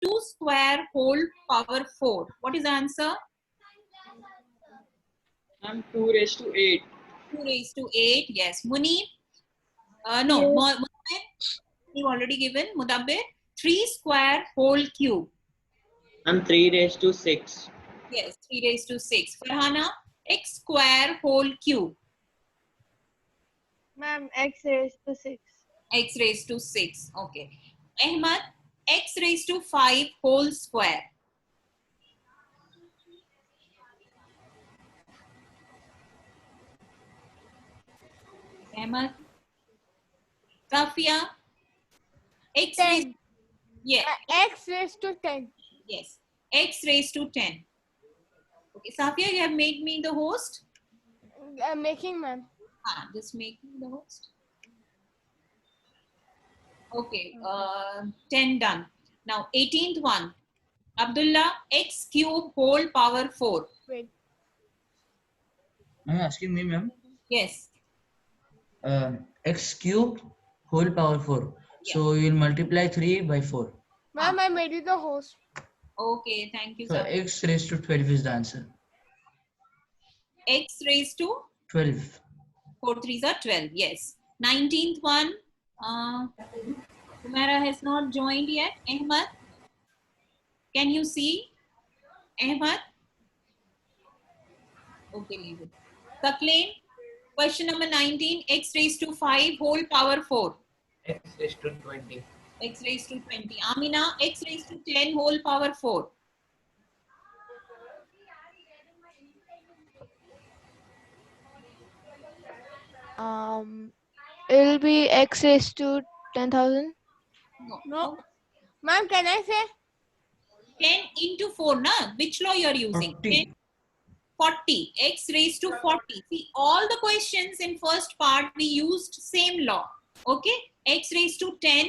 2 square whole power 4. What is the answer? I'm 2 raised to 8. 2 raised to 8. Yes. Muni? No. Yes. Mudabbir? You've already given. Mudabbir? 3 square whole cube. I'm 3 raised to 6. Yes. 3 raised to 6. Farhana? X square whole cube. Ma'am, x raised to 6. X raised to 6. Okay. Ahmad? X raised to 5 whole square. Ahmad? Safia? X raised 10. yes. X raised to 10. Yes. X raised to 10. Okay. Safia, you have made me the host? Making, ma'am. Just make me the host. Okay. 10 done. Now 18th one. Abdullah, x cube whole power 4. Wait. Are you asking me, ma'am? Yes. X cube whole power 4. So you will multiply 3 by 4. Ma'am, I made you the host. Okay. Thank you, So sir. x raised to 12 is the answer. X raised to 12. 4 3s are 12. Yes. 19th one. Humera has not joined yet. Ahmad, can you see? Ahmad? Okay, leave it. Thaqlain, question number 19. X raised to 5 whole power 4. X raised to 20. X raised to 20. Amina, x raised to 10 whole power 4. It'll be x raised to 10,000. No. Ma'am, can I say? 10 into 4, na? Which law you are using? 40. 40. X raised to 40. See, all the questions in first part, we used same law. Okay? X raised to 10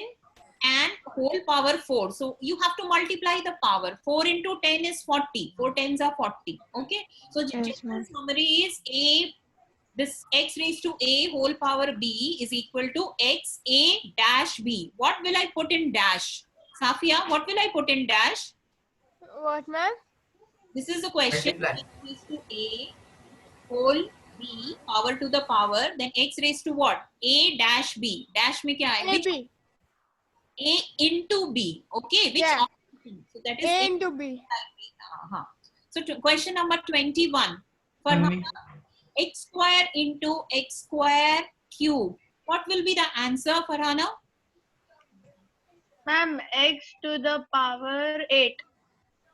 and whole power 4. So, you have to multiply the power. 4 into 10 is 40. 4 tens are 40. Okay? So, Yes, ma'am. summary is A, this x raised to A whole power B is equal to x A dash B. What will I put in dash? Safia, what will I put in dash? What, ma'am? This is the question. Multiply. X raised to A whole B power to the power. Then x raised to what? A dash B. Dash में क्या है? Which AB. A into B. Okay. Which Yeah. option? So that is A into B. So question number 21. For Mummy. x square into x square cube. What will be the answer, Farhana? Ma'am, x to the power 8.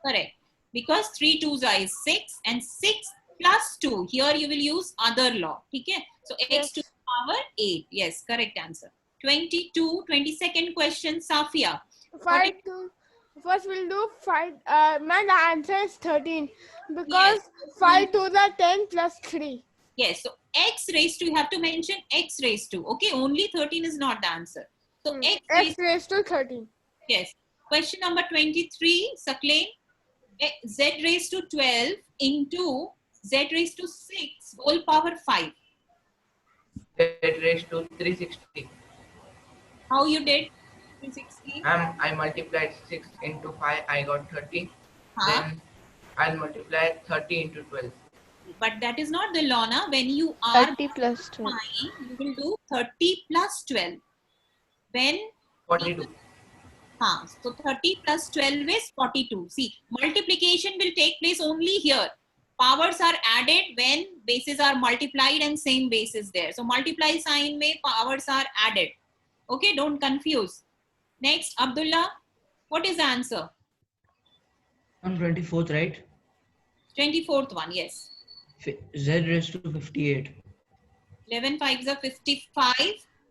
Correct. Because 3 2s are 6 and 6 plus 2. Here you will use other law. Okay? So x to the power 8. Yes, correct answer. 22nd question, Safia. 5 to. First, we'll do 5. Ma'am, the answer is 13. Because Yes. 5 to the 10 plus 3. Yes, so x raised to, you have to mention x raised to. Okay, only 13 is not the answer. So x raised X raised to 13. yes. Question number 23, Thaqlain. Z raised to 12 into z raised to 6 whole power 5. Z raised to 360. How you did? 360. I multiplied 6 into 5. I got 30. Huh? Then I'll multiply 30 into 12. But that is not the law, na? When you are 30 plus 12. multiplying, you will do 30 plus 12. When 42. so 30 plus 12 is 42. See, multiplication will take place only here. Powers are added when bases are multiplied and same base is there. So multiply sign mein powers are added. Okay, don't confuse. Next, Abdullah, what is the answer? On 24th, right? 24th one, yes. Z raised to 58. 11 5s are 55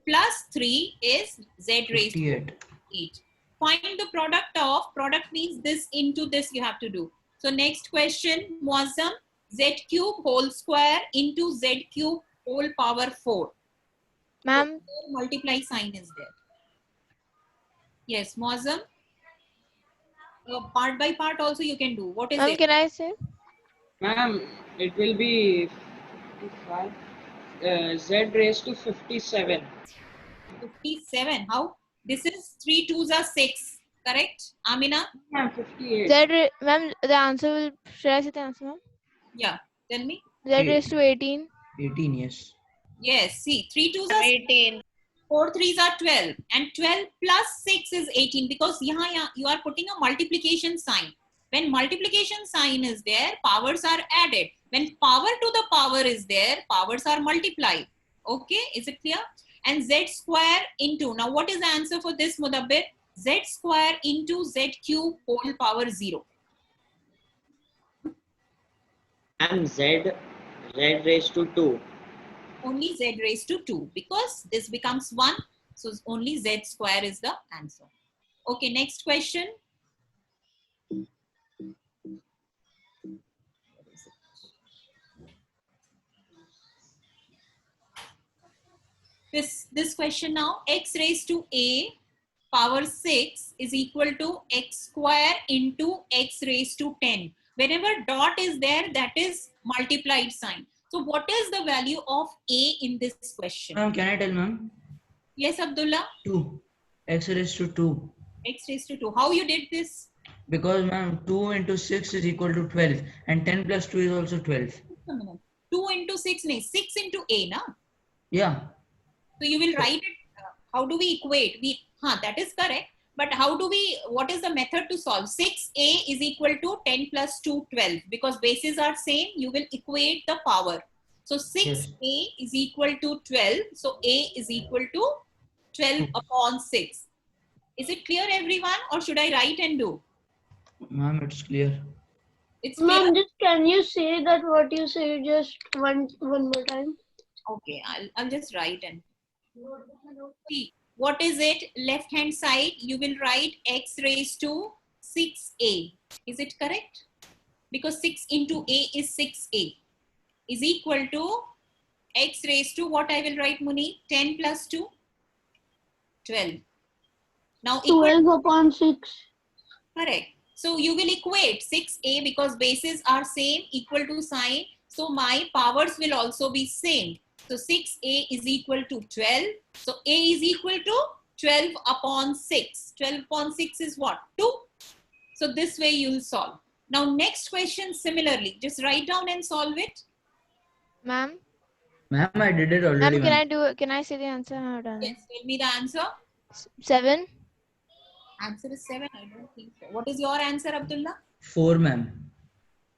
plus 3 is z raised to 58. 8. Find the product means this into this you have to do. So next question, Muazzam, z cube whole square into z cube whole power 4. Ma'am, So, multiply sign is there. Yes, Muazzam. Part by part also you can do. What is ma'am, it? can I say? Ma'am, it will be 55. Z raised to 57. 57. How? This is 3 2s are 6. Correct? Amina? Ma'am, 58. Ma'am, the answer will, should I say the answer, ma'am? Yeah. Tell me. Z raised to 18. 18, yes. Yes. See, 3 twos are 18. 4 threes are 12, and 12 plus 6 is 18, because yahan you are putting a multiplication sign. When multiplication sign is there, powers are added. When power to the power is there, powers are multiplied. Okay, is it clear? And z square into, now what is the answer for this, Mudabbir? Z square into z cube whole power 0. And Z raised to 2. Only z raised to 2, because this becomes 1. So only z square is the answer. Okay, next question. This question now, x raised to a power 6 is equal to x square into x raised to 10. Whenever dot is there, that is multiplied sign. So what is the value of a in this question? Ma'am, can I tell, ma'am? Yes, Abdullah. 2. X raised to 2. X raised to 2. How you did this? Because, ma'am, 2 into 6 is equal to 12. And 10 plus 2 is also 12. Just a minute. 2 into 6, no, 6 into a, na? Yeah. So you will write it, how do we equate? That is correct. But how do we, what is the method to solve? 6a is equal to 10 plus 2, 12. Because bases are same, you will equate the power. So 6a is equal to 12. So a is equal to 12 upon 6. Is it clear, everyone? Or should I write and do? Ma'am, it's clear. It's clear? Ma'am, just can you say that what you say just one more time? Okay, I'll just write and see. What is it? Left hand side, you will write x raised to 6a. Is it correct? Because 6 into a is 6a is equal to x raised to, what I will write, Muni? 10 plus 2? 12. Now equal, 12 upon 6. correct. So you will equate 6a, because bases are same, equal to sign. So my powers will also be same. So 6a is equal to 12. So a is equal to 12 upon 6. 12 upon 6 is what? 2. So this way you will solve. Now next question similarly. Just write down and solve it. Ma'am, Ma'am, I did it already. ma'am, can I say the answer? I have done it. Yes, tell me the answer. 7. Answer is 7. I don't think so. What is your answer, Abdullah? 4, ma'am.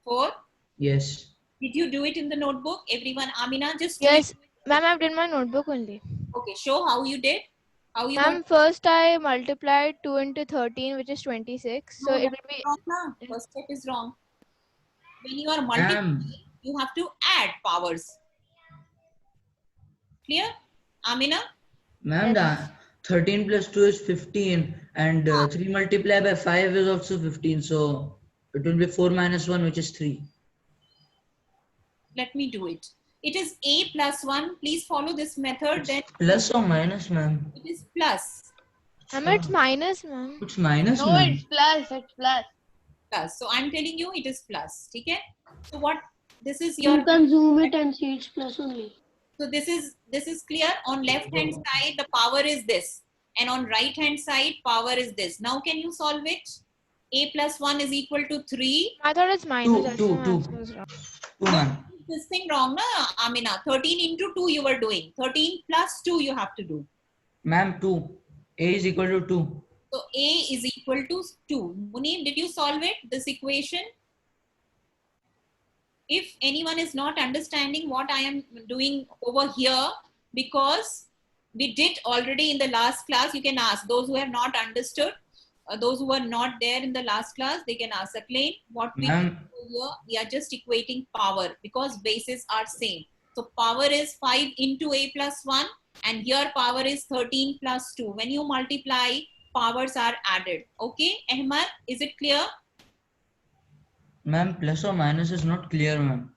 4. Yes. Did you do it in the notebook? Everyone, Amina, just do Yes, it. ma'am, I've done my notebook only. Okay, show how you did. How you Ma'am, first I multiplied 2 into 13, which is 26. So No, it that will is be, wrong, na. First step is wrong. When you are multiplying, Ma'am, you have to add powers. Clear? Amina? ma'am, the 13 plus 2 is 15. And 3 multiplied by 5 is also 15. So it will be 4 minus 1, which is 3. Let me do it. It is a plus 1. Please follow this method. Then Plus or minus, ma'am? it is plus. ma'am, it's minus, ma'am. It's minus, No, ma'am. it's plus. It's plus. Plus. So I'm telling you it is plus. Okay? So what? This is your. You can zoom it and see it's plus only. So this is clear. On left hand side, the power is this. And on right hand side, power is this. Now can you solve it? A plus 1 is equal to 3. I thought it's minus. That's two, why my two. answer was wrong. 2, ma'am. This thing wrong, na, Amina? 13 into 2 you were doing. 13 plus 2 you have to do. Ma'am, 2. A is equal to 2. So A is equal to 2. Muneem, did you solve it, this equation? If anyone is not understanding what I am doing over here, because we did already in the last class, you can ask those who have not understood, those who were not there in the last class, they can ask. Acclaim, what we did Ma'am, over here, we are just equating power because bases are same. So power is 5 into a plus 1, and here power is 13 plus 2. When you multiply, powers are added. Okay, Ahmad, is it clear? ma'am, plus or minus is not clear, ma'am.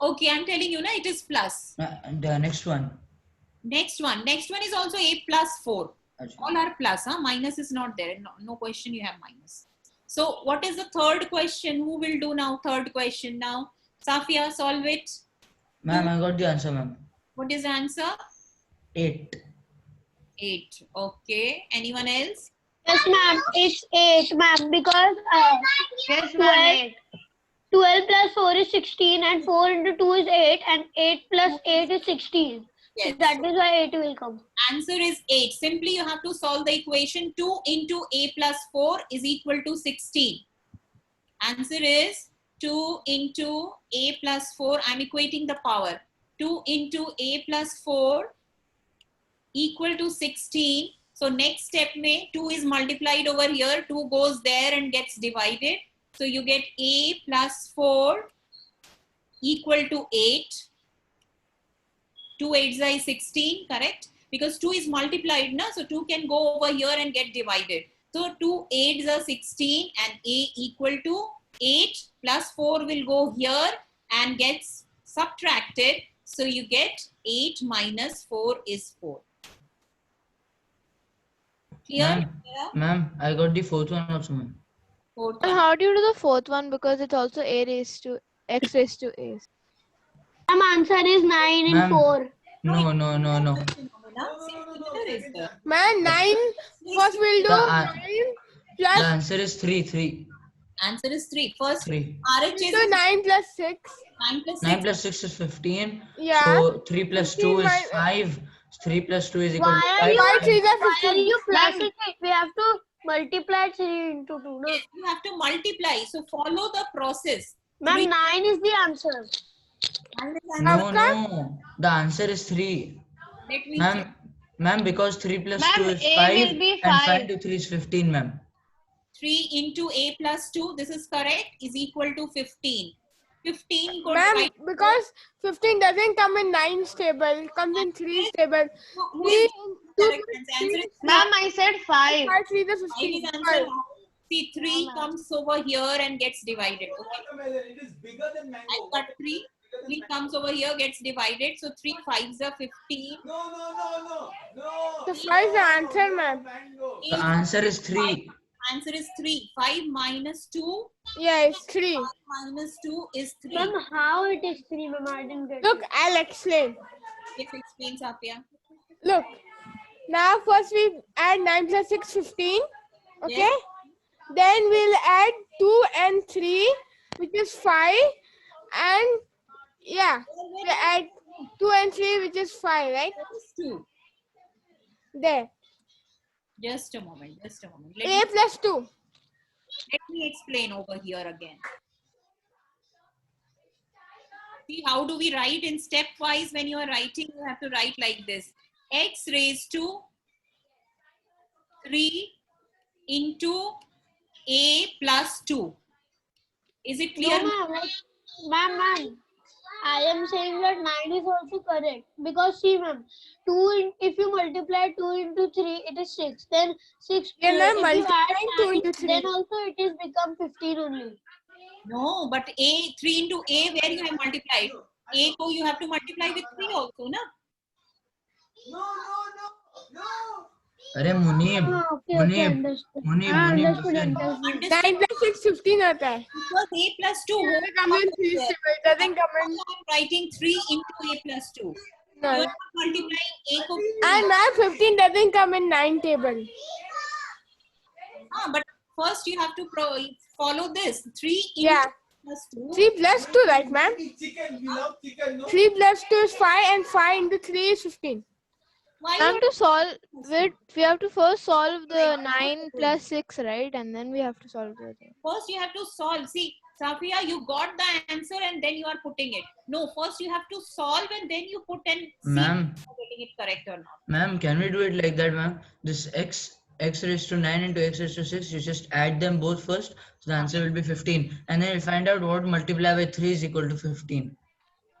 Okay, I'm telling you, na, it is plus. The next one. Next one is also a plus 4. Achha. All are plus, huh? Minus is not there. No question you have minus. So what is the third question? Who will do now? Third question now. Safia, solve it. Ma'am, I got the answer, ma'am. What is the answer? 8. 8. Okay. Anyone else? Yes, ma'am. It's 8, ma'am, because Yes, 12, 12 plus 4 is 16 and 4 into 2 is 8 and 8 plus 8 is 16. Yes. That is why 8 will come. Answer is 8. Simply you have to solve the equation 2 into a plus 4 is equal to 16. Answer is 2 into a plus 4. I'm equating the power. 2 into a plus 4 equal to 16. So next step में 2 is multiplied over here. 2 goes there and gets divided. So you get a plus 4 equal to 8. 2 8s is 16, correct? Because 2 is multiplied, na? So 2 can go over here and get divided. So 2 8s are 16 and a equal to 8 plus 4 will go here and gets subtracted. So you get 8 minus 4 is 4. Clear? Ma'am, I got the fourth one also, ma'am. Fourth And one. how do you do the fourth one? Because it's also a raised to x raised to a. Ma'am, answer is 9 in Ma'am. 4. No. Similar is there. Man, 9. First we'll do The 9 The plus answer is 3. Answer is 3. First, 3. RHS so is 9 plus 6. 9 plus 6. 9 plus 6 is 15. Yeah. So 3 plus 2 is 15 5. 3 plus 2 is equal Why to are 5. you, Why 3 why are 15? you plussing it? We have to multiply 3 into 2. No? You have to multiply. So follow the process. Ma'am, 9 is the answer. No. The answer is 3. Let me check. Ma'am, because 3 plus Ma'am, 2 is A 5 will be and 5. 5 to 3 is 15, ma'am. 3 into a plus 2, this is correct, is equal to 15. 15 could Ma'am, write. because 15 doesn't come in 9's table, it comes in 3's table. Who 3 is two correct answer is Ma'am, three. I said 5. 5 3 is 5 is 15. answer. See, 3 comes over here and gets divided. Okay. It is bigger than mango. I got 3. 3 comes over here, gets divided. So 3 5s are 15. No. So 5 is the answer, ma'am. Mango. The answer is 3. Answer is 3. 5 minus 2. Yeah, it's 3. 5 minus 2 is 3. Ma'am, how it is 3, ma'am? I didn't get Look, it. I'll explain. It explains up here. Look, now first we add 9 plus 6, 15. Okay? Yes. Then we'll add 2 and 3, which is 5. And yeah, we add 2 and 3, which is 5, right? That is 2. There. Just a moment. Just a moment. A plus 2. Let me explain over here again. See, how do we write in stepwise? When you are writing, you have to write like this. X raised to 3 into a plus 2. Is it clear? No, ma'am. Ma'am. I am saying that 9 is also correct. Because see, ma'am, if you multiply 2 into 3, it is 6. Then 6. Yeah, ma'am, if you add multiplying 2 9, into 3. then also it is become 15 only. No, but a 3 into a where you have multiplied. A ko you have to multiply with 3 also, na? No. अरे Munib Okay, Munib understood. Munib Understood, listen. understood. 9 plus 6, 15 होता है. Because a plus 2 It doesn't come in 3's table. It doesn't come in. I'm writing 3 into a plus 2. No. You are multiplying a ko. And ma'am, 15 doesn't come in 9 table. But first you have to follow this. 3 into Yeah. plus 2. 3 plus 2, right, ma'am? Chicken, we love chicken, no? 3 plus 2 is 5 and 5 into 3 is 15. Why And you to solve it, we have to first solve the 9 plus 6, right? And then we have to solve the other. First you have to solve. See, Safia, you got the answer and then you are putting it. No, first you have to solve and then you put and see Ma'am. if you are getting it correct or not. Ma'am, can we do it like that, ma'am? This x raised to 9 into x raised to 6, you just add them both first. So the answer will be 15. And then we'll find out what multiplied by 3 is equal to 15.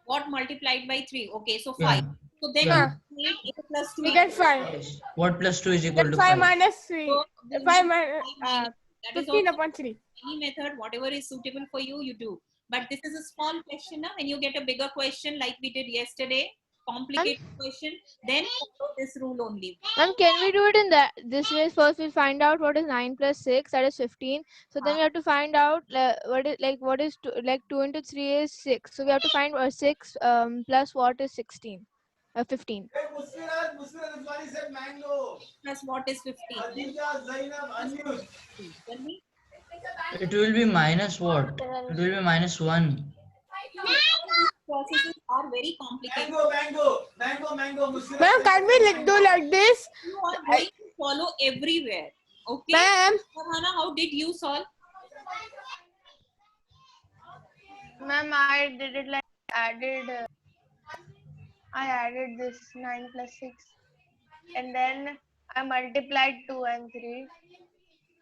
What multiplied by 3? Okay, so Yeah. 5. So then Yeah. you need a plus 2. We get 5. What plus 2 is equal Then to 5 5? minus 3. So, then 5 you- minus, that is 15 also upon 3. any method, whatever is suitable for you, you do. But this is a small question. Now, when you get a bigger question like we did yesterday, complicated question, then follow this rule only. And can we do it in this way? First, we'll find out what is 9 plus 6, that is 15. So then we have to find out what is 2 into 3 is 6. So we have to find 6 plus what is 16. 15. Hey, Muskirat, Usmani said mango. Plus what is 15? Aditya, Zainab, Anyush. Tell me. It will be minus what? It will be minus 1. These processes are very complicated. Mango, Muskirat. Ma'am, can't we do like this? You are going to follow everywhere. Okay? Ma'am, Farhana, how did you solve? Ma'am, I did it like I added this 9 plus 6 and then I multiplied 2 and 3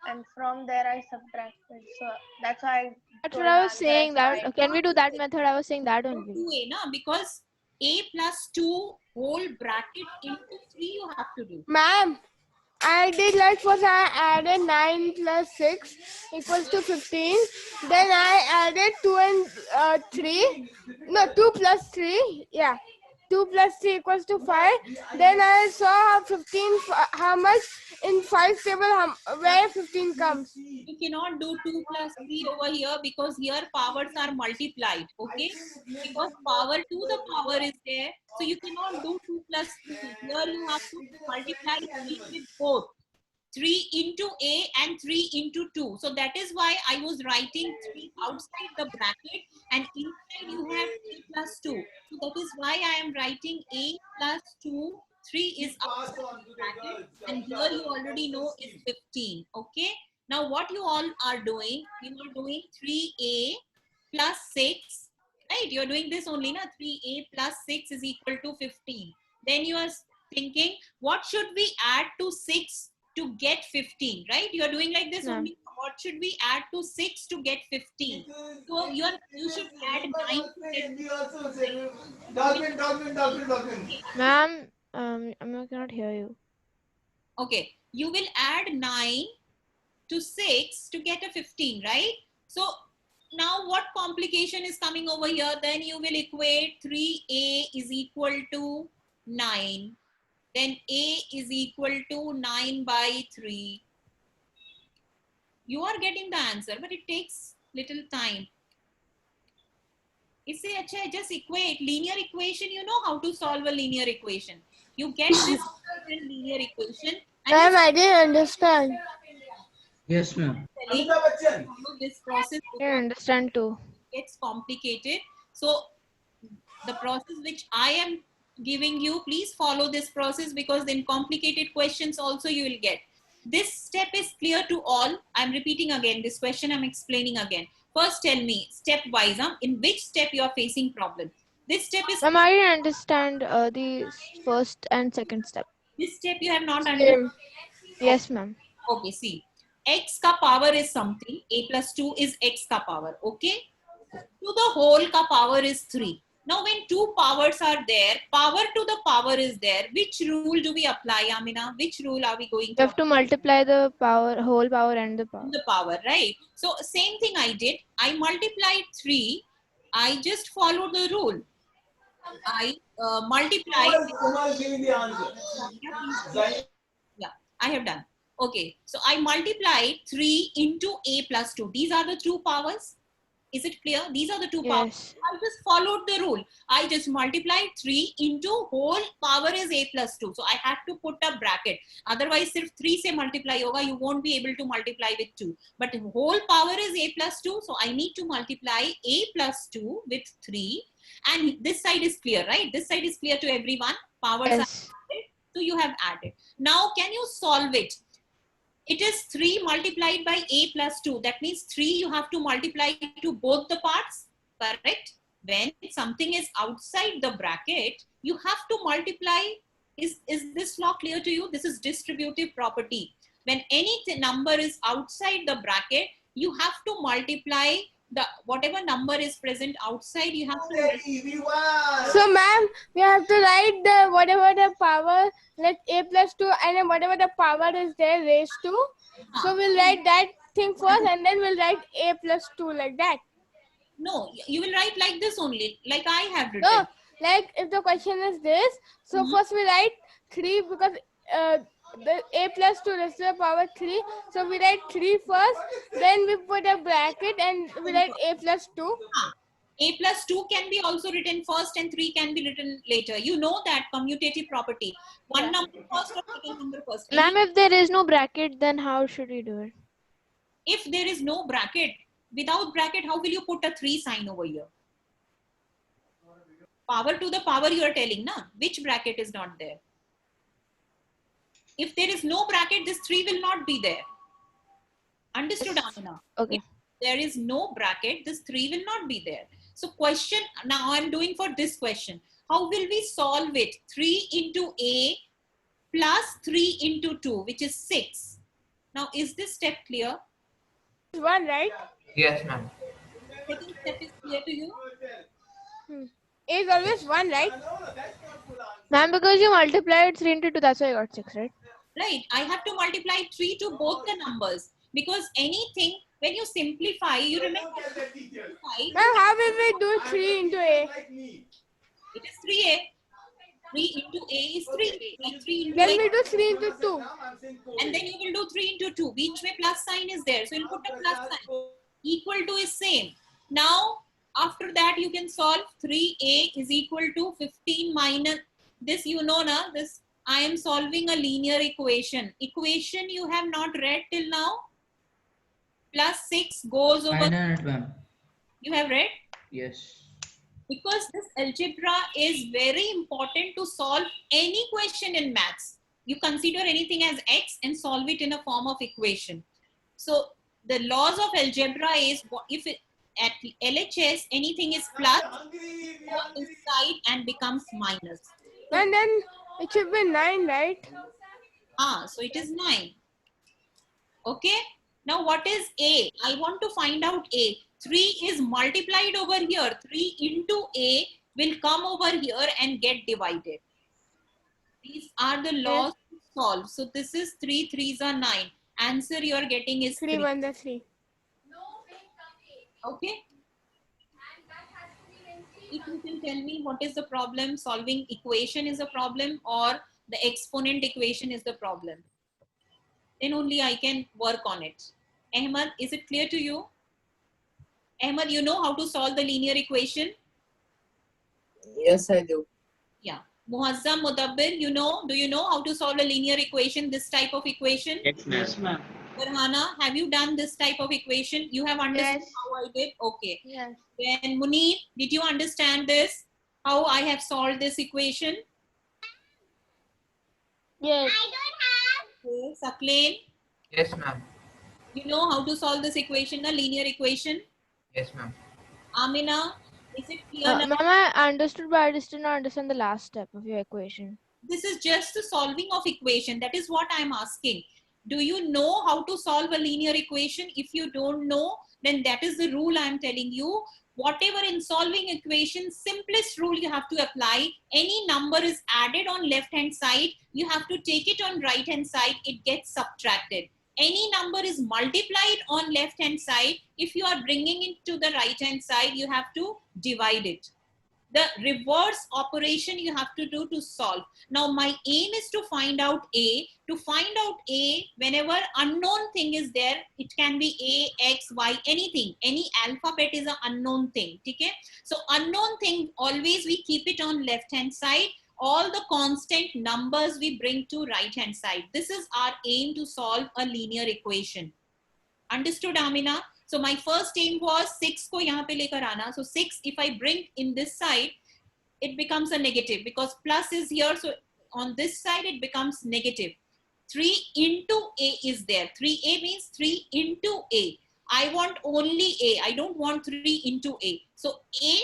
and from there I subtracted. So that's why I That's told what I the was answer saying. as That 5. can we do that method? I was saying that only. 2a, na? Because a plus 2 whole bracket into 3 you have to do. ma'am, I did like first I added 9 plus 6 equals to 15. Then I added 2 and 3. No, 2 plus 3. Yeah. 2 plus 3 equals to 5. Then I saw 15, how much in 5 table, where 15 comes. You cannot do 2 plus 3 over here because here powers are multiplied. Okay? Because power to the power is there. So you cannot do 2 plus 3. Here you have to multiply 3 with both. 3 into a and 3 into 2. So that is why I was writing 3 outside the bracket and inside you have 3 plus 2. So that is why I am writing a plus 2. 3 is outside the bracket and here you already know is 15. Okay. Now what you all are doing, you are doing 3a plus 6. Right. You are doing this only, na? 3a plus 6 is equal to 15. Then you are thinking, what should we add to 6 to get 15, right? You are doing like this Yeah. only. What should we add to 6 to get 15? So you should add 9 to get Dolphin. Ma'am, I cannot hear you. okay. You will add 9 to 6 to get a 15, right? So now what complication is coming over here? Then you will equate 3a is equal to 9. Then a is equal to 9 by 3. You are getting the answer, but it takes little time. इससे अच्छा है just equate linear equation. You know how to solve a linear equation. You get this linear equation and Ma'am, I didn't understand. Yes, ma'am. telling Amitabh Bachchan. follow this process. I can understand too. Gets complicated. So the process which I am giving you, please follow this process because in complicated questions also you will get. This step is clear to all. I'm repeating again. This question I'm explaining again. First tell me step wise, in which step you are facing problem. This step is, Ma'am, I didn't understand the first and second step. this step you have not understood. Yes, ma'am. Okay, see. X ka power is something. A plus 2 is X ka power. Okay. To the whole ka power is 3. Now when two powers are there, power to the power is there. Which rule do we apply, Amina? Which rule are we going You to have to multiply the power, whole power and the power. the power, right? So same thing I did. I multiplied 3. I just followed the rule. I multiplied. Kamal giving the answer. Zainab. Yeah, I have done. Okay, so I multiplied 3 into a plus 2. These are the two powers. Is it clear? These are the two powers. Yes. I just followed the rule. I just multiplied 3 into whole power is a plus 2. So I had to put a bracket. Otherwise, if 3 say multiply yoga, you won't be able to multiply with 2. But whole power is a plus 2. So I need to multiply a plus 2 with 3. And this side is clear, right? This side is clear to everyone. Powers are Yes. added. So you have added. Now, can you solve it? It is 3 multiplied by a plus 2. That means 3 you have to multiply to both the parts, correct? When something is outside the bracket, you have to multiply. Is this law clear to you? This is distributive property. When any number is outside the bracket, you have to multiply the whatever number is present outside. You have to Easy one. So, ma'am, we have to write the whatever the power, like a plus 2, and then whatever the power is there raised to. So we'll write that thing first, and then we'll write a plus 2 like that. no. You will write like this only, like I have written. No, like if the question is this, so first we write 3 because the a plus 2 raised to the power 3. So we write 3 first, then we put a bracket and we write a plus 2. A plus 2 can be also written first and 3 can be written later. You know that commutative property. One Yeah. number first or second number first. Ma'am, if there is no bracket, then how should we do it? If there is no bracket, without bracket, how will you put a 3 sign over here? Power to the power you are telling, na? Which bracket is not there? If there is no bracket, this 3 will not be there. Understood, Amina? Okay. If there is no bracket, this 3 will not be there. So question, now I'm doing for this question. How will we solve it? 3 into A plus 3 into 2, which is 6. Now, is this step clear? One, right? Yes, ma'am. Second step is clear to you? A is always one, right? Ma'am, because you multiplied 3 into 2, that's why I got 6, right? Right. I have to multiply 3 to both the numbers because anything, when you simplify, you remember, Ma'am, how will we do 3 into A? it is 3A. 3 into A is 3A. Like 3 into Then A. we do 3 into 2. And then you will do 3 into 2. Which way plus sign is there? So you'll put a plus sign. Equal to is same. Now, after that, you can solve 3A is equal to 15 minus this, you know, na, this. I am solving a linear equation. Equation you have not read till now. Plus 6 goes I over. done it, ma'am. You have read? Yes. Because this algebra is very important to solve any question in maths. You consider anything as x and solve it in a form of equation. So the laws of algebra is if it, at LHS anything is plus, goes inside and becomes minus. And then it should be 9, right? So it is 9. Okay. Now what is A? I want to find out A. 3 is multiplied over here. 3 into A will come over here and get divided. These are the laws to solve. So this is 3 3s are 9. Answer you are getting is 3 3. 1 the 3. Okay. If you can tell me what is the problem, solving equation is a problem or the exponent equation is the problem, then only I can work on it. Ahmad, is it clear to you? Ahmad, you know how to solve the linear equation? Yes, I do. Yeah. Muazzam, Mudabbir, do you know how to solve a linear equation, this type of equation? Yes, ma'am. Farhana, have you done this type of equation? You have understood Yes. how I did? Okay. Yes. Then Munir, did you understand this? How I have solved this equation? Yes. Okay. Saklain, Yes, ma'am. you know how to solve this equation, a linear equation? Yes, ma'am. Amina, is it clear now? Ma'am, I understood, but I just did not understand the last step of your equation. This is just the solving of equation. That is what I'm asking. Do you know how to solve a linear equation? If you don't know, then that is the rule I'm telling you. Whatever in solving equation, simplest rule you have to apply. Any number is added on left hand side, you have to take it on right hand side, it gets subtracted. Any number is multiplied on left hand side, if you are bringing it to the right hand side, you have to divide it. The reverse operation you have to do to solve. Now my aim is to find out A. To find out A, whenever unknown thing is there, it can be A, X, Y, anything. Any alphabet is an unknown thing. Okay? So unknown thing, always we keep it on left hand side. All the constant numbers we bring to right hand side. This is our aim to solve a linear equation. Understood, Amina? So my first aim was 6 ko yahan pe lekar aana. So 6, if I bring in this side, it becomes a negative because plus is here. So on this side, it becomes negative. 3 into A is there. 3A means 3 into A. I want only A. I don't want 3 into A. So A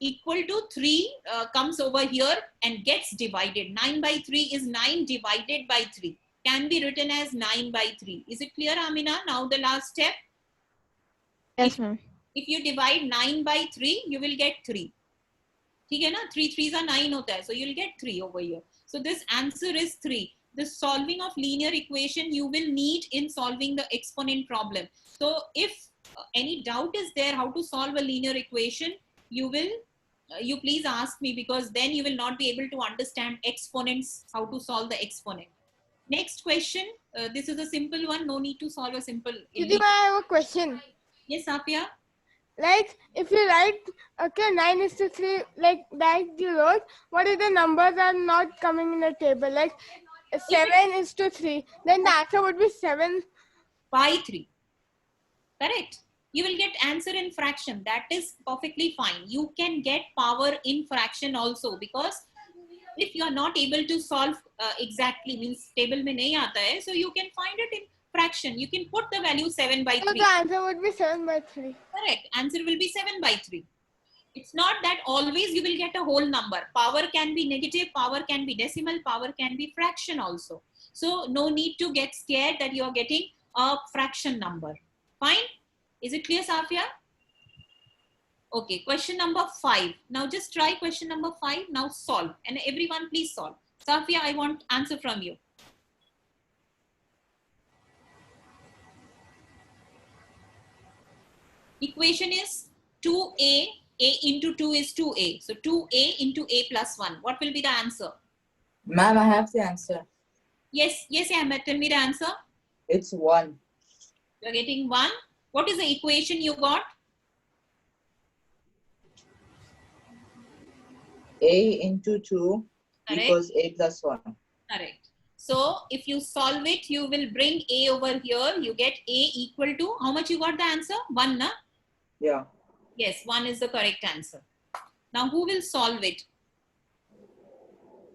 equal to 3 comes over here and gets divided. 9 by 3 is 9 divided by 3. Can be written as 9 by 3. Is it clear, Amina? Now the last step. Yes, ma'am. If you divide 9 by 3, you will get 3. ठीक है ना? 3 3s are 9 होता है. So you will get 3 over here. So this answer is 3. The solving of linear equation you will need in solving the exponent problem. So if any doubt is there how to solve a linear equation, you will you please ask me, because then you will not be able to understand exponents, how to solve the exponent. Next question. This is a simple one. No need to solve a simple. Didi, I have a question. Yes, Apia. like if you write, okay, 9:3, like that you wrote, what if the numbers are not coming in the table? Like 7:3, then the answer would be 7. By 3. Correct. You will get answer in fraction. That is perfectly fine. You can get power in fraction also, because if you are not able to solve exactly, means table mein nahi aata hai, so you can find it in fraction. You can put the value 7/3. So the answer would be 7/3. Correct. Answer will be 7/3. It's not that always you will get a whole number. Power can be negative, power can be decimal, power can be fraction also. So no need to get scared that you are getting a fraction number. Fine? Is it clear, Safia? Okay, question number 5. Now just try question number 5. Now solve. And everyone please solve. Safia, I want answer from you. Equation is 2a. A into 2 is 2a. So 2a into a plus 1. What will be the answer? Ma'am, I have the answer. Yes, Ahmed, tell me the answer. It's 1. You're getting 1. What is the equation you got? A into 2 Correct. equals A plus 1. Correct. So if you solve it, you will bring a over here. You get a equal to, how much you got the answer? 1, na? Yeah. Yes, 1 is the correct answer. Now who will solve it?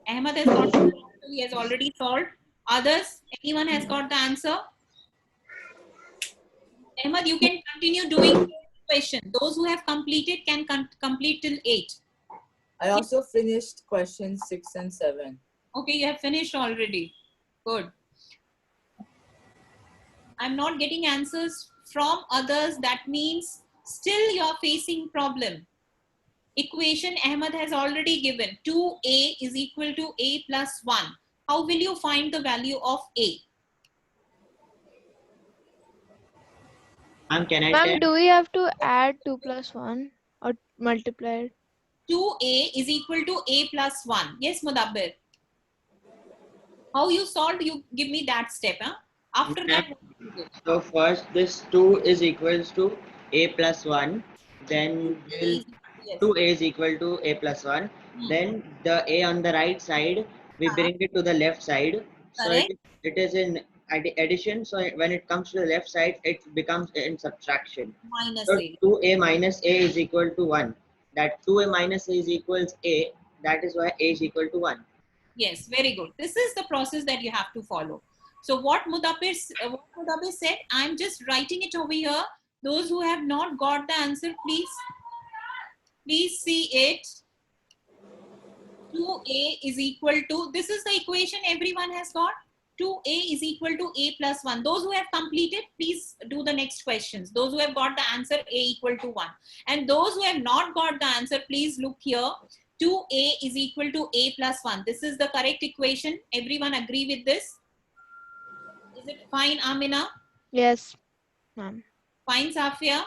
Ahmed has got the answer. He has already solved. Others, anyone has got the answer? Ahmed, you can continue doing the question. Those who have completed can complete till 8. I also finished questions 6 and 7. Okay, you have finished already. Good. I'm not getting answers from others. That means still you are facing problem. Equation Ahmed has already given. 2a is equal to a plus 1. How will you find the value of a? Can I Ma'am, tell? do we have to add 2 plus 1 or multiply it? 2a is equal to a plus 1. Yes, Mudabbir. How you solved, you give me that step. Huh? After that, what will you do? So first this 2 is equals to a plus 1. Then we'll Yes. 2a is equal to a plus 1. Then the a on the right side, we bring it to the left side. So Correct. it is in addition. So when it comes to the left side, it becomes in subtraction. Minus So a. 2a minus a is equal to 1. That 2a minus a is equals a. That is why a is equal to 1. Yes, very good. This is the process that you have to follow. So what Mudabbir said, I'm just writing it over here. Those who have not got the answer, please see it. 2a is equal to, this is the equation everyone has got. 2a is equal to a plus 1. Those who have completed, please do the next questions. Those who have got the answer, a equal to 1. And those who have not got the answer, please look here. 2a is equal to a plus 1. This is the correct equation. Everyone agree with this? Is it fine, Amina? Yes, ma'am. Fine, Safia?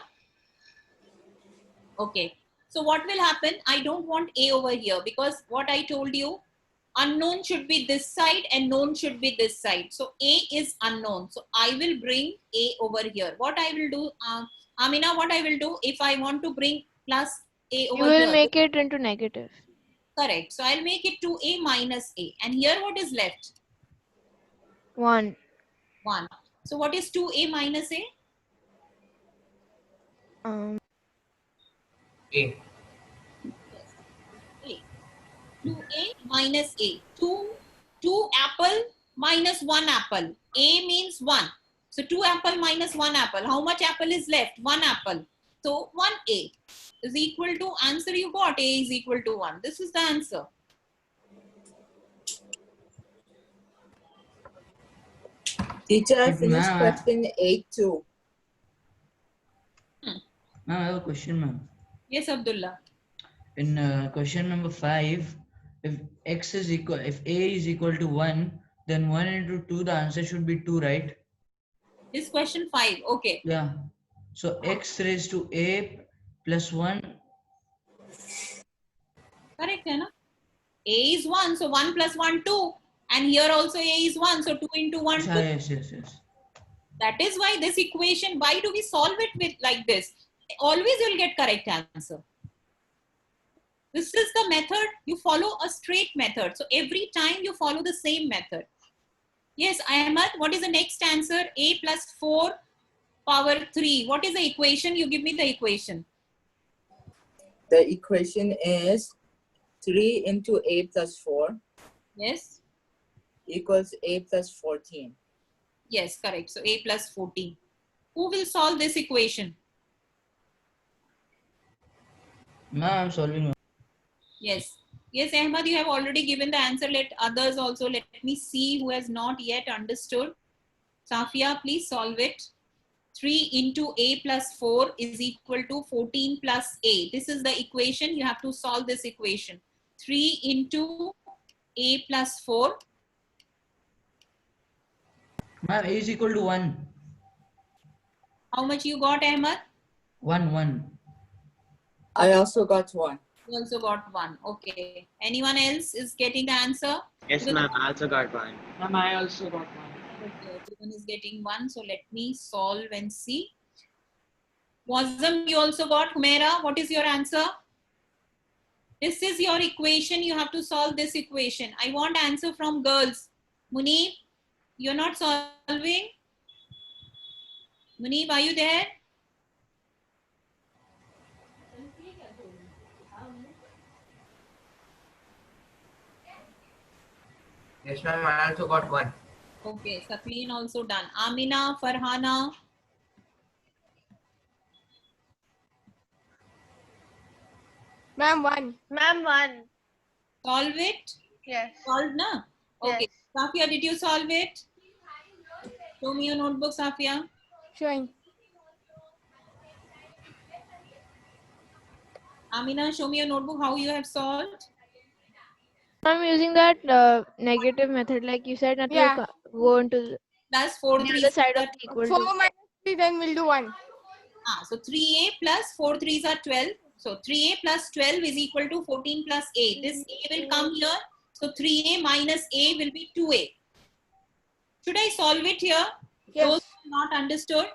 Okay. So what will happen? I don't want a over here, because what I told you, unknown should be this side and known should be this side. So a is unknown. So I will bring a over here. What I will do, Amina, what I will do if I want to bring plus a over You will here? make it into negative. Correct. So I'll make it 2a minus a. And here what is left? 1. 1. So what is 2a minus a? A. A. 2a minus a. 2 apple minus 1 apple. A means 1. So 2 apple minus 1 apple. How much apple is left? 1 apple. So 1a is equal to, answer you got, a is equal to 1. This is the answer. Teacher, I But finished ma'am, question 8 too. Ma'am, I have a question, ma'am. Yes, Abdullah. In question number 5, if if a is equal to 1, then 1 into 2, the answer should be 2, right? This question 5. Okay. Yeah. So x raised to a plus 1. Correct, hai na? A is 1. So 1 plus 1, 2. And here also a is 1. So 2 into 1, 2. Yes. That is why this equation, why do we solve it with like this? always you'll get correct answer. This is the method. You follow a straight method. So every time you follow the same method. Yes, Ahmad, what is the next answer? A plus 4 power 3. What is the equation? You give me the equation. The equation is 3 into a plus 4 Yes. equals a plus 14. Yes, correct. So A plus 14. Who will solve this equation? Ma'am, I'm solving. Yes. Yes, Ahmad, you have already given the answer. Let others also, let me see who has not yet understood. Safia, please solve it. 3 into A plus 4 is equal to 14 plus A. This is the equation. You have to solve this equation. 3 into A plus 4. Ma'am, A is equal to 1. How much you got, Ahmad? 1. I also got 1. You also got 1. Okay. Anyone else is getting the answer? Yes, ma'am. I also got 1. Ma'am, I also got 1. Okay, everyone is getting 1. So let me solve and see. Wazam, you also got. Humaira, what is your answer? This is your equation. You have to solve this equation. I want answer from girls. Munib, you're not solving? Munib, are you there? Yes, ma'am, I also got 1. Okay, Sakleen also done. Amina, Farhana. Ma'am, 1. Ma'am, 1. Solve it. Yes. Solved, na? Okay. Yes. Safia, did you solve it? Show me your notebook, Safia. Showing. Amina, show me your notebook how you have solved. I'm using that negative method, like you said, not Yeah. to go into the Plus 4, the 3. other side of the equal 4 to. minus 3, then we'll do 1. So 3a plus 4 3s are 12. So 3a plus 12 is equal to 14 plus a. This a will come here. So 3a minus a will be 2a. Should I solve it here? Yes. Those who have not understood.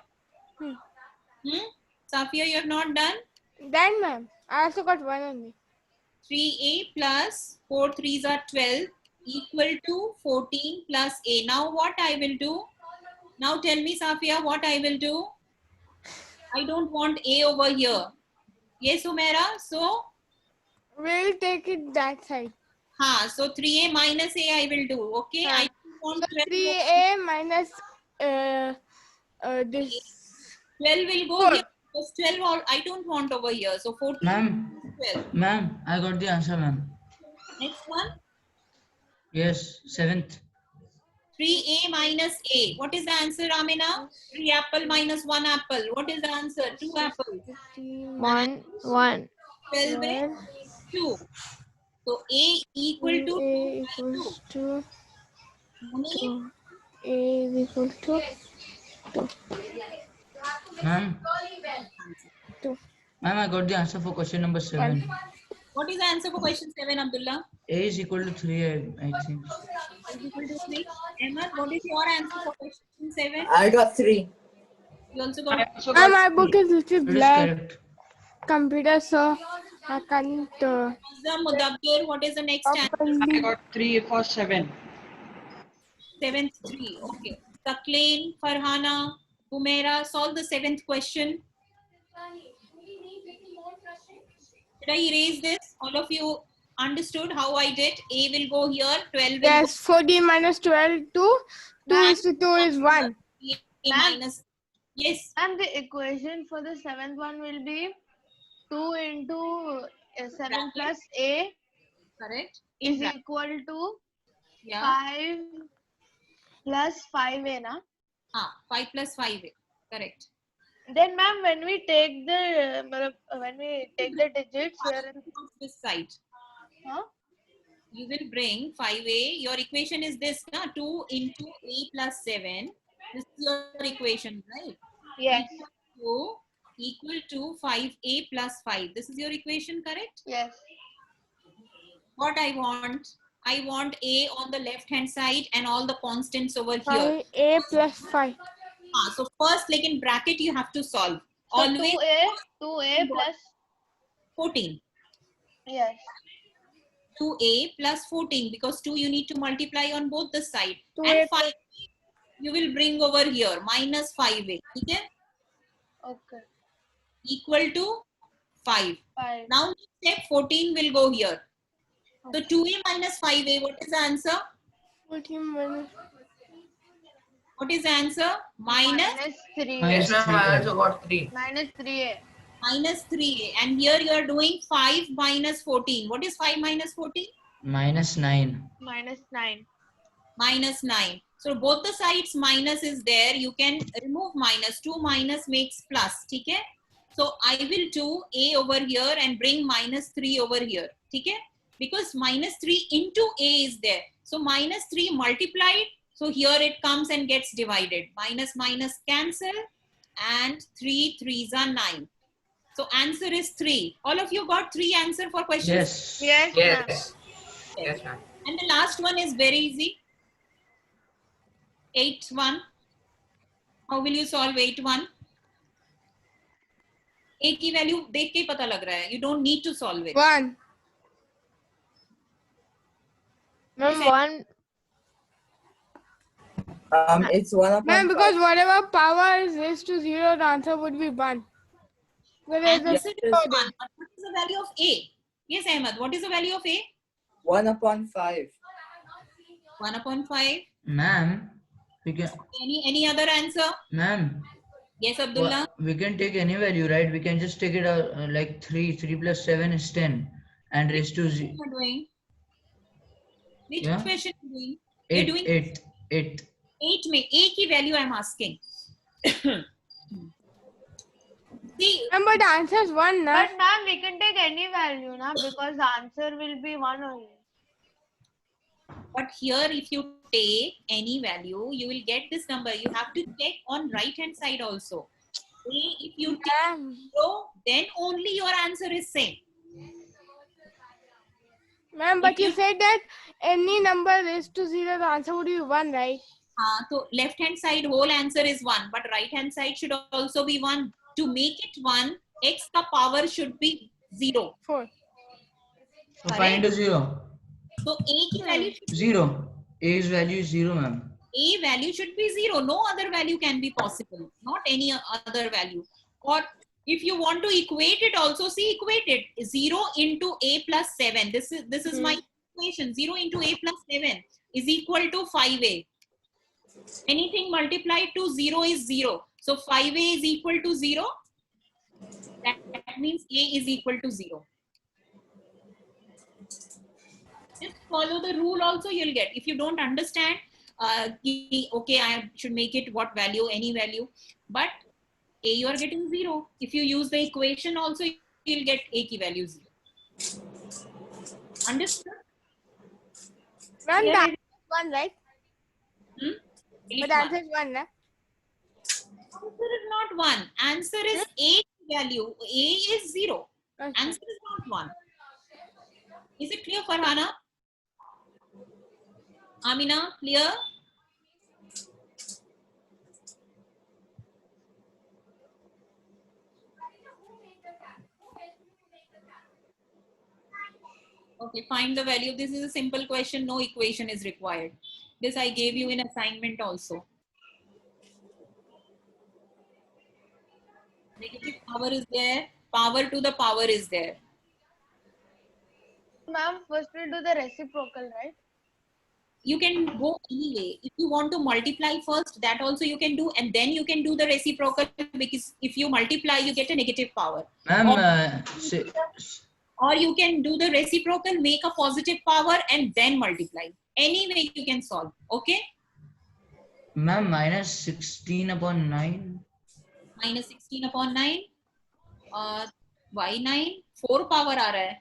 Hmm. Safia, you have not done. Then, ma'am, I also got 1 only. 3a plus 4 3s are 12 equal to 14 plus a. Now what I will do? Now tell me, Safia, what I will do? I don't want a over here. Yes, Humaira. So, We'll take it that side. so 3a minus a I will do. Okay. I don't want 12. 3a minus this. 12 will go 4. here. Because 12 I don't want over here. So 14 Ma'am, 12. ma'am, I got the answer, ma'am. Next one. Yes, 7th. 3a minus a. What is the answer, Amina? 3 apple minus 1 apple. What is the answer? 2 apples. 1. 12 is 2. So a equal to 2 A by 2. equals to Munib, 2. A is equal to 2. Ma'am, 2. ma'am, I got the answer for question number 7. what is the answer for question 7, Abdullah? A is equal to 3, I think. A is equal to 3. Ahmad, what is your answer for question 7? I got 3. You also got And my book is little It is black correct. computer, so I can't Mudabbir. What is the next answer? properly. got 3 for 7. 7th 3. Okay. Sakleen, Farhana, Humaira, solve the 7th question. Did I erase this? All of you understood how I did? A will go here, 12 will Yes, 14 minus 12, 2. 2 Ma'am, is to 2 is 1. go A minus. Yes, And the equation for the 7th one will be 2 into 7 Bracket. plus a correct. is In bracket. equal to Yeah. 5 plus 5a, na? 5 plus 5. Correct. Then, ma'am, when we take the digits, where in, This side. huh? You will bring 5a. Your equation is this, na? 2 into a plus 7. This is your equation, right? Yes. Equal to 5a plus 5. This is your equation, correct? Yes. What I want a on the left hand side and all the constants over here. 5a plus 5. So first, like in bracket, you have to solve. So Always 2a 2a plus 14. yes. 2a plus 14 because 2 you need to multiply on both the side. 2a And 5 you will bring over here minus 5a. Okay? Okay. Equal to 5. 5. Now step 14 will go here. So 2a minus 5a, what is the answer? 14 minus. What is the answer? Minus Minus 3. Minus Yes, ma'am. 3. I also got 3. Minus 3a. minus 3a. And here you are doing 5 minus 14. What is 5 minus 14? Minus 9. Minus 9. Minus 9. So both the sides minus is there. You can remove minus. 2 minus makes plus. Okay? So I will do a over here and bring minus 3 over here. Okay? Because minus 3 into a is there. So minus 3 multiplied. So here it comes and gets divided. Minus minus cancel. And 3 3s are 9. So answer is 3. All of you got 3 answer for questions? Yes. Yes, ma'am. Yes. Yes, ma'am. And the last one is very easy. 8-1. How will you solve 8-1? A की value देख के ही पता लग रहा है. You don't need to solve it. 1. Ma'am, 1. It's 1 upon Ma'am, 5. because whatever power is raised to 0, the answer would be 1. Whereas the Answer is 1. But what is the value of A? Yes, Ahmed. What is the value of A? 1 upon 5. 1 upon 5. Ma'am, we can. Any other answer? Ma'am, Yes, Abdullah. we can take any value, right? We can just take it out like 3. 3 plus 7 is 10. And raised to What are you doing? Which Yeah. question are you doing? 8. doing- 8. 8 में A की value I am asking. See, Ma'am, but the answer is 1, na? But ma'am, we can take any value, na? Because the answer will be 1 only. but here if you take any value, you will get this number. You have to check on right hand side also. A, if you take Ma'am, 0, then only your answer is same. ma'am, but you said that any number raised to 0, the answer would be 1, right? So left hand side whole answer is 1, but right hand side should also be 1. To make it 1, x ka power should be 0. 4. So 5 into 0. So A ki value should 0. A's value is 0, ma'am. A value should be 0. No other value can be possible. Not any other value. Or if you want to equate it also, see, equate it. 0 into A plus 7. This is my equation. 0 into A plus 7 is equal to 5A. Anything multiplied to 0 is 0. So 5A is equal to 0. That means A is equal to 0. Just follow the rule also, you'll get. If you don't understand, okay, I should make it what value, any value. But A, you are getting 0. If you use the equation also, you'll get A ki value 0. Understood? Ma'am, the Yeah. answer is 1, right? But the answer is 1, na? Answer is not 1. Answer is A value. A is 0. Okay. Answer is not 1. Is it clear, Farhana? Amina, clear? Okay, find the value. This is a simple question. No equation is required. This I gave you in assignment also. Negative power is there. Power to the power is there. Ma'am, first we'll do the reciprocal, right? You can go anyway. If you want to multiply first, that also you can do, and then you can do the reciprocal, because if you multiply, you get a negative power. Ma'am, Or you can do the reciprocal, make a positive power, and then multiply. Any way you can solve. Okay? ma'am, minus 16 upon 9. Minus 16 upon 9. Why 9? 4 power aa raha hai.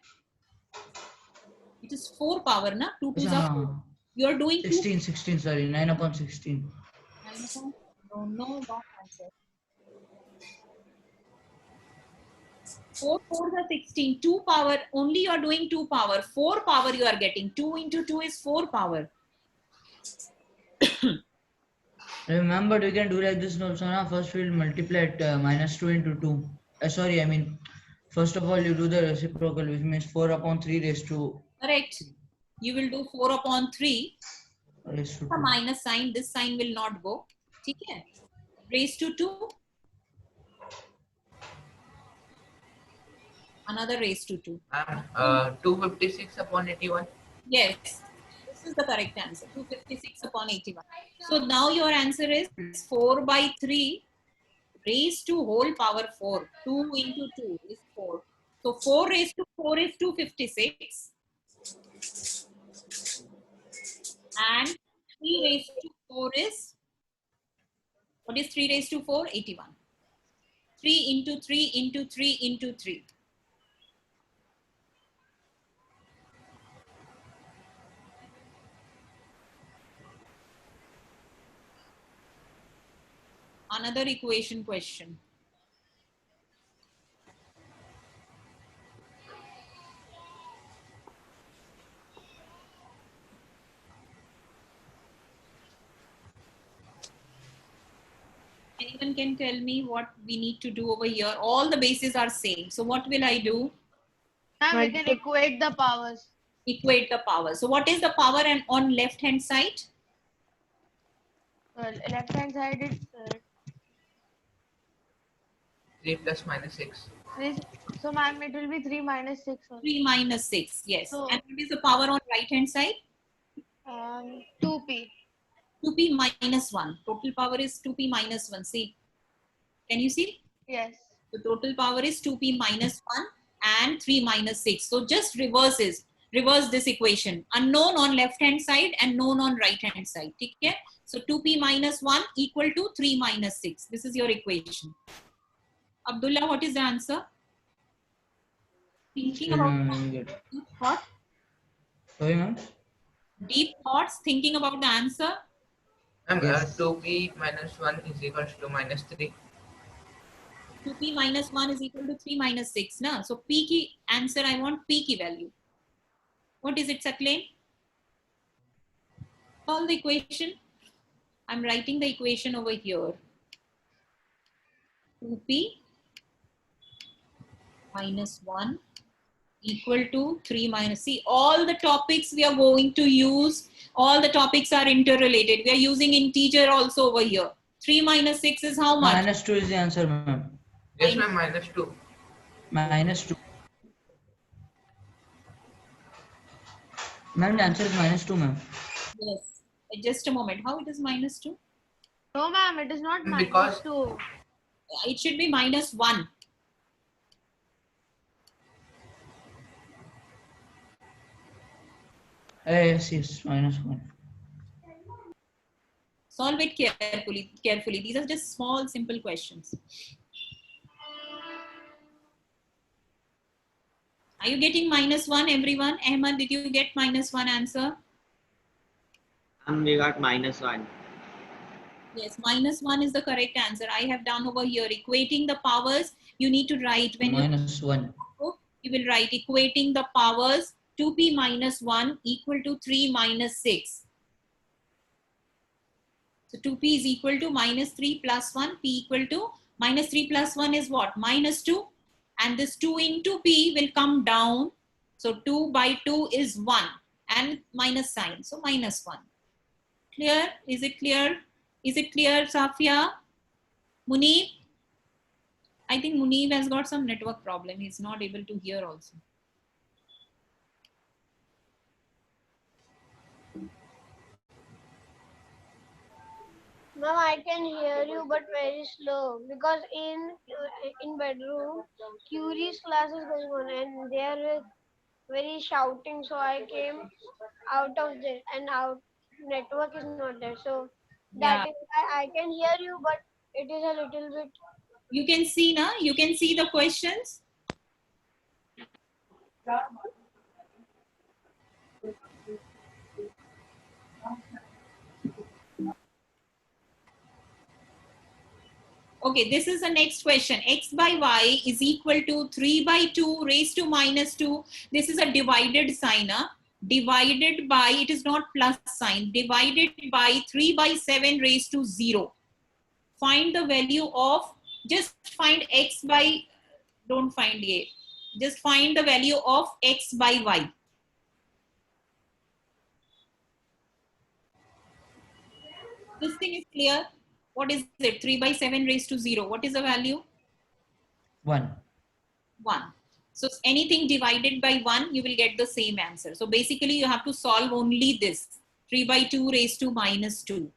It is 4 power, na? 2 2s are 4. You are doing 2. 16, sorry, 9 upon 16. Don't know what answer. 4 4s are 16. 2 power, only you are doing 2 power. 4 power you are getting. 2 into 2 is 4 power. Remember, we can do like this also. Now, first we'll multiply it minus 2 into 2. Sorry, I mean First of all, you do the reciprocal, which means 4 upon 3 raised to Correct. You will do 4 upon 3. raised to A 2. minus sign, this sign will not go. Okay. Raised to 2. Another raised to 2. 256 upon 81. Yes. This is the correct answer. 256 upon 81. So now your answer is 4 by 3 raised to whole power 4. 2 into 2 is 4. So 4 raised to 4 is 256. And 3 raised to 4 is, what is 3 raised to 4? 81. 3 into 3 into 3 into 3. Another equation question. Anyone can tell me what we need to do over here? All the bases are same. So what will I do? Ma'am, we can equate the powers. Equate the power. So what is the power and on left hand side? Left hand side is 3 plus minus 6. 3. So ma'am, it will be 3 minus 6. 3 minus 6. Yes. So, and what is the power on right hand side? 2p. 2p minus 1. Total power is 2p minus 1. See, can you see? Yes. The total power is 2p minus 1 and 3 minus 6. So just reverse this equation. Unknown on left hand side and known on right hand side. Okay? So 2p minus 1 equal to 3 minus 6. This is your equation. Abdullah, what is the answer? Thinking about deep thought. Sorry, ma'am? Deep thoughts, thinking about the answer. 2p minus 1 is equals to minus 3. 2p minus 1 is equal to 3 minus 6. Na? So p key answer, I want p key value. What is it, Saklain? Solve the equation. I'm writing the equation over here. 2p minus 1 equal to 3 minus. See, all the topics we are going to use, all the topics are interrelated. We are using integer also over here. 3 minus 6 is how much? Minus 2 is the answer, ma'am. Yes, ma'am, minus 2. Minus 2. Ma'am, the answer is minus 2, ma'am. Yes. Just a moment. How it is minus 2? No, ma'am, it is not minus Because 2. It should be minus 1. Yes, minus 1. Solve it carefully. These are just small, simple questions. Are you getting minus 1, everyone? Ahmad, did you get minus 1 answer? We got minus 1. Yes, minus 1 is the correct answer. I have done over here. Equating the powers, you need to write when minus 1. You will write equating the powers 2p minus 1 equal to 3 minus 6. So 2p is equal to minus 3 plus 1, p equal to minus 3 plus 1 is what? Minus 2. And this 2 into p will come down. So 2 by 2 is 1 and minus sign. So minus 1. Clear? Is it clear? Is it clear, Safia? Munib? I think Munib has got some network problem. He's not able to hear also. Ma'am, I can hear you, but very slow because in bedroom, Curie's class is going on and they are very shouting. So I came out of there and out network is not there. So that is why I can hear you, but it is a little bit. You can see now. You can see the questions. Okay, this is the next question. X by y is equal to 3 by 2 raised to minus 2. This is a divided sign. Divided by, it is not plus sign. Divided by 3 by 7 raised to 0. Find the value of, just find x by, don't find a. Just find the value of x by y. This thing is clear. What is it? 3 by 7 raised to 0. What is the value? 1. 1. So anything divided by 1, you will get the same answer. So basically, you have to solve only this. 3 by 2 raised to minus 2.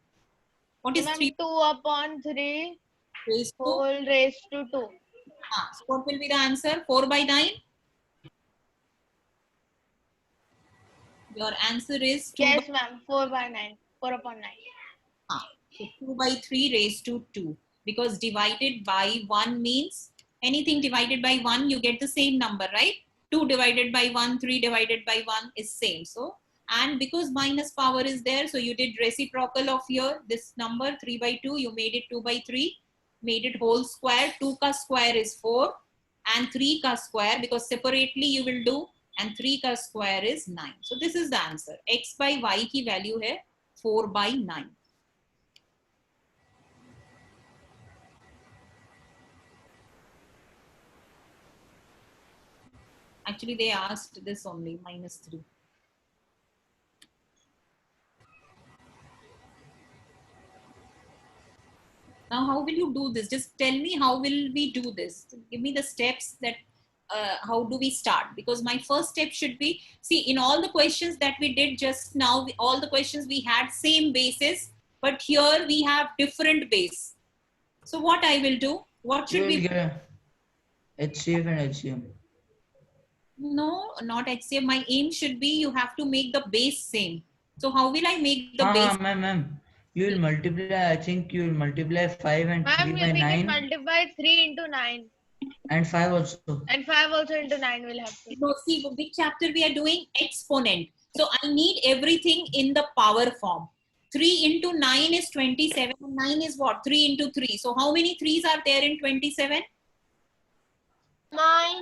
What is Ma'am, 3 2 upon 3 raised to? whole raised to 2. So what will be the answer? 4 by 9? Your answer is 2 Yes, by, ma'am. 4 by 9. 4 upon 9. so 2 by 3 raised to 2. Because divided by 1 means anything divided by 1, you get the same number, right? 2 divided by 1, 3 divided by 1 is same. So, and because minus power is there, so you did reciprocal of here, this number 3 by 2, you made it 2 by 3, made it whole square. 2 ka square is 4 and 3 ka square, because separately you will do, and 3 ka square is 9. So this is the answer. X by y की value है 4 by 9. Actually, they asked this only, minus 3. Now, how will you do this? Just tell me, how will we do this? Give me the steps that, how do we start? Because my first step should be, see, in all the questions that we did just now, all the questions we had same basis, but here we have different base. So what I will do? What You should will we? get HCF and HCM. No, not HCF. My aim should be you have to make the base same. So how will I make the base? Ma'am. You will multiply, I think you will multiply 5 and 3 Ma'am, by we 9 can multiply 3 into 9. and 5 also. And 5 also into 9 will have to. No, see, which chapter we are doing? Exponent. So I need everything in the power form. 3 into 9 is 27. 9 is what? 3 into 3. So how many 3s are there in 27? 9.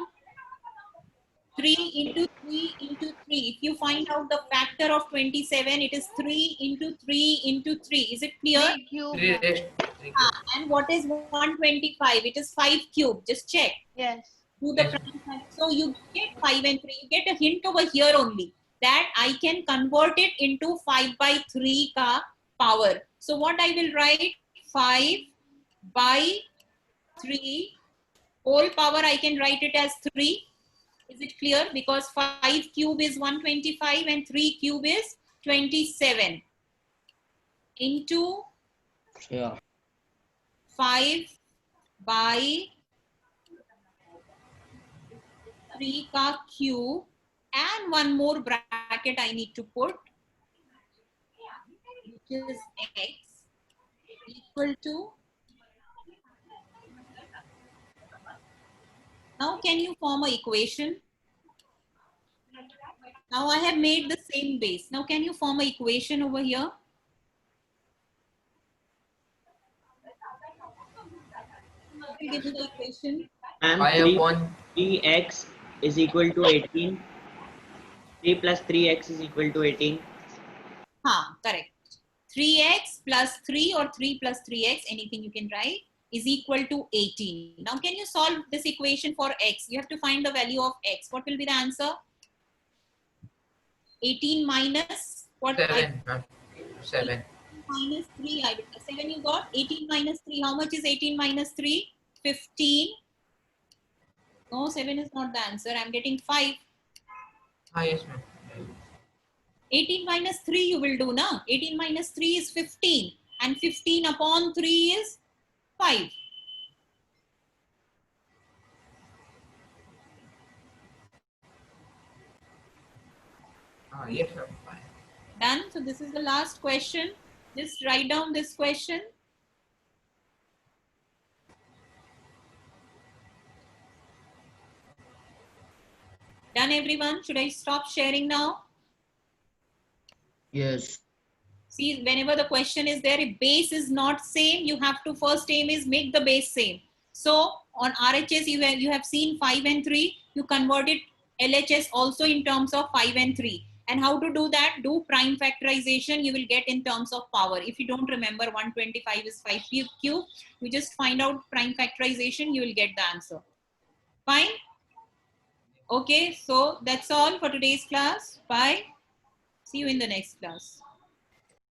3 into 3 into 3. If you find out the factor of 27, it is 3 into 3 into 3. Is it clear? 3 cube. 3 raised to 3 cube. And what is 125? It is 5 cube. Just check. Yes. Do the Yes. prime factor. So you get 5 and 3. You get a hint over here only that I can convert it into 5 by 3 ka power. So what I will write, 5 by 3 whole power, I can write it as 3. Is it clear? Because 5 cube is 125 and 3 cube is 27 into Yeah. 5 by 3 ka cube, and one more bracket I need to put, which is x equal to, now can you form an equation? Now I have made the same base. Now can you form an equation over here? Give me the equation. And 5 upon 3x is equal to 18. 3 plus 3x is equal to 18. Correct. 3x plus 3 or 3 plus 3x, anything you can write, is equal to 18. Now can you solve this equation for x? You have to find the value of x. What will be the answer? 18 minus what? 7. ma'am. 7. Minus 3. 7 you got. 18 minus 3. How much is 18 minus 3? 15. No, 7 is not the answer. I'm getting 5. Yes, ma'am. 18 minus 3 you will do, na? 18 minus 3 is 15. And 15 upon 3 is 5. Yes, ma'am. Fine. Done. So this is the last question. Just write down this question. Done, everyone? Should I stop sharing now? Yes. See, whenever the question is there, if base is not same, you have to first aim is make the base same. So on RHS, you have seen 5 and 3. You convert it LHS also in terms of 5 and 3. And how to do that? Do prime factorization. You will get in terms of power. If you don't remember 125 is 5 cube, you just find out prime factorization. You will get the answer. Fine. Okay, so that's all for today's class. Bye. See you in the next class.